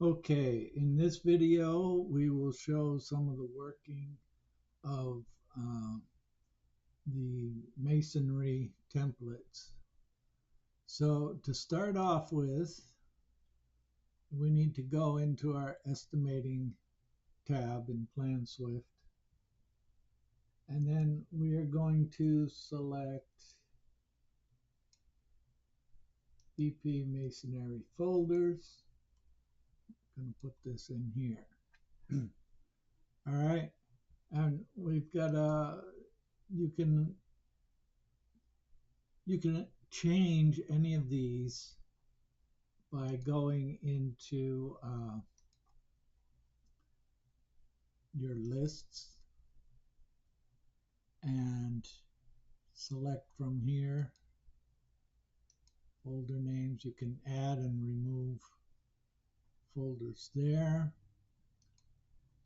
Okay, in this video we will show some of the working of the masonry templates. So to start off with, we need to go into our estimating tab in Planswift, and then we are going to select BP Masonry folders. I'm going to put this in here. All right, and we've got you can change any of these by going into your lists and select from here folder names. You can add and remove folders there.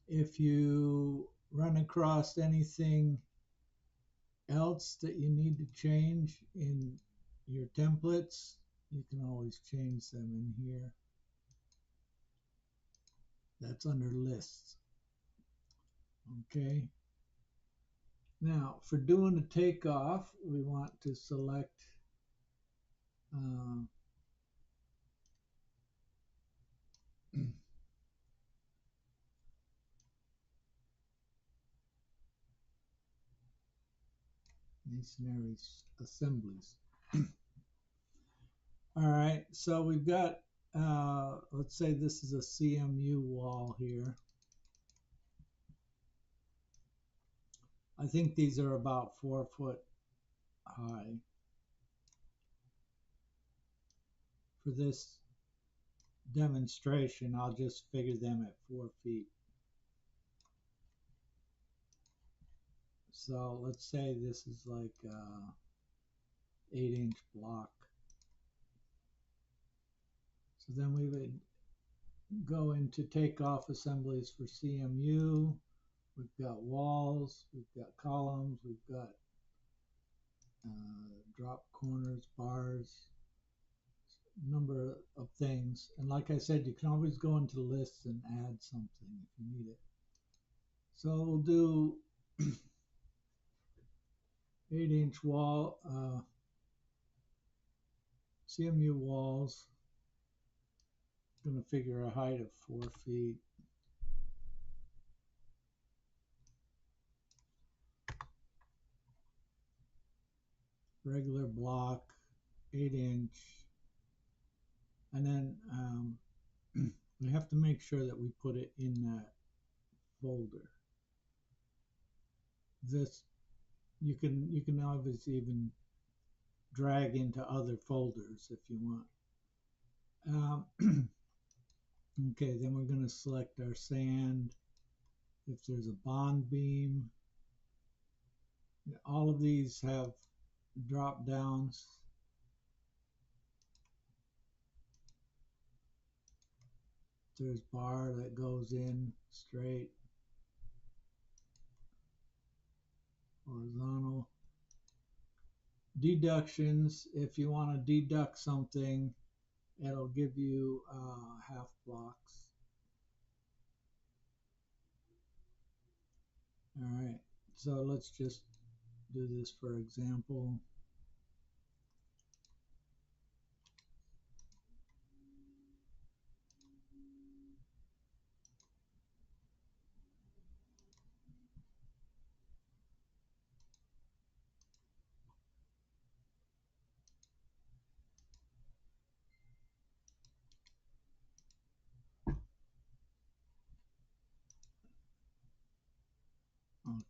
If you run across anything else that you need to change in your templates, you can always change them in here. That's under lists. Okay. Now, for doing a takeoff, we want to select masonry assemblies. All right, so we've got, let's say this is a CMU wall here. I think these are about 4 foot high. For this demonstration, I'll just figure them at 4 feet. So let's say this is like 8-inch block. So then we would go into takeoff assemblies for CMU. We've got walls, we've got columns, we've got drop corners, bars, number of things. And like I said, you can always go into lists and add something if you need it. So we'll do 8-inch wall, CMU walls. I'm going to figure a height of 4 feet. Regular block, 8-inch. And then we have to make sure that we put it in that folder. This you can obviously even drag into other folders if you want. Okay, then we're going to select our sand. If there's a bond beam, all of these have drop downs. There's bar that goes in straight, horizontal. Deductions, if you want to deduct something, it'll give you half blocks. All right, so let's just do this for example.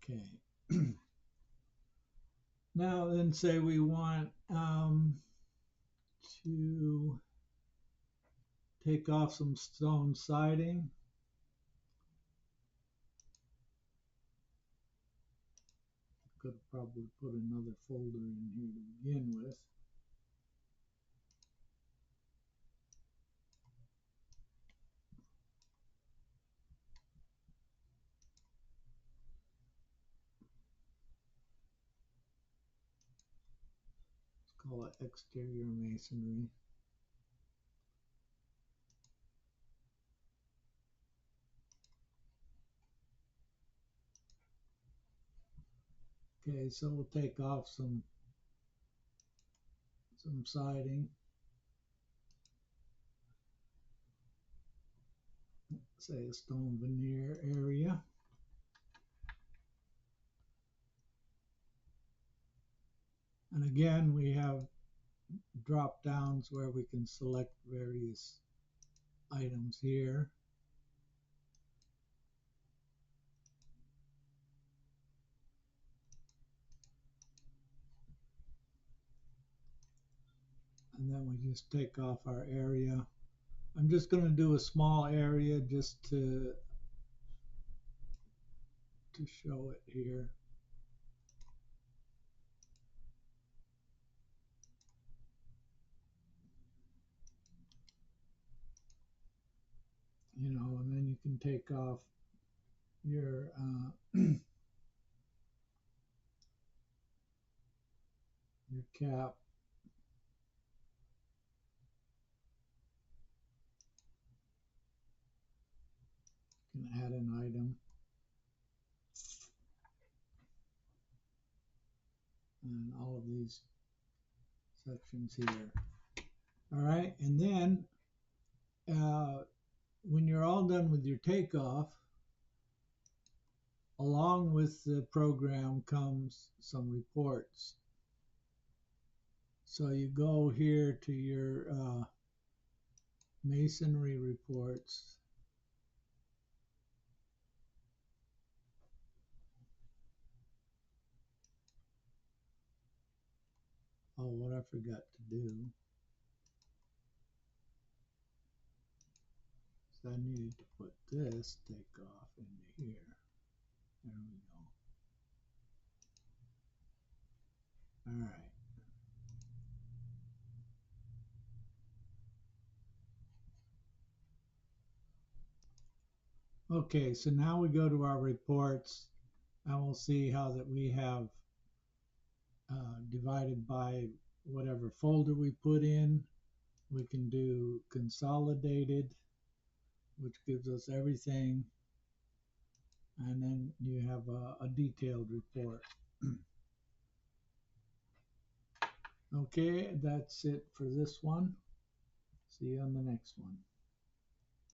Okay. Now then, say we want to take off some stone siding. Could probably put another folder in here to begin with. Let's call it exterior masonry. Okay, so we'll take off some siding, say a stone veneer area. And again, we have drop downs where we can select various items here. And then we just take off our area. I'm just going to do a small area just to show it here. You know, and then you can take off your your cap. You can add an item. And all of these sections here. All right, and then when you're all done with your takeoff, along with the program comes some reports. So you go here to your masonry reports. Oh, what I forgot to do is I needed to put this takeoff into here. There we go. All right. Okay, so now we go to our reports and we'll see how that we have divided by whatever folder we put in. We can do consolidated, which gives us everything. And then you have a detailed report. Okay, that's it for this one. See you on the next one.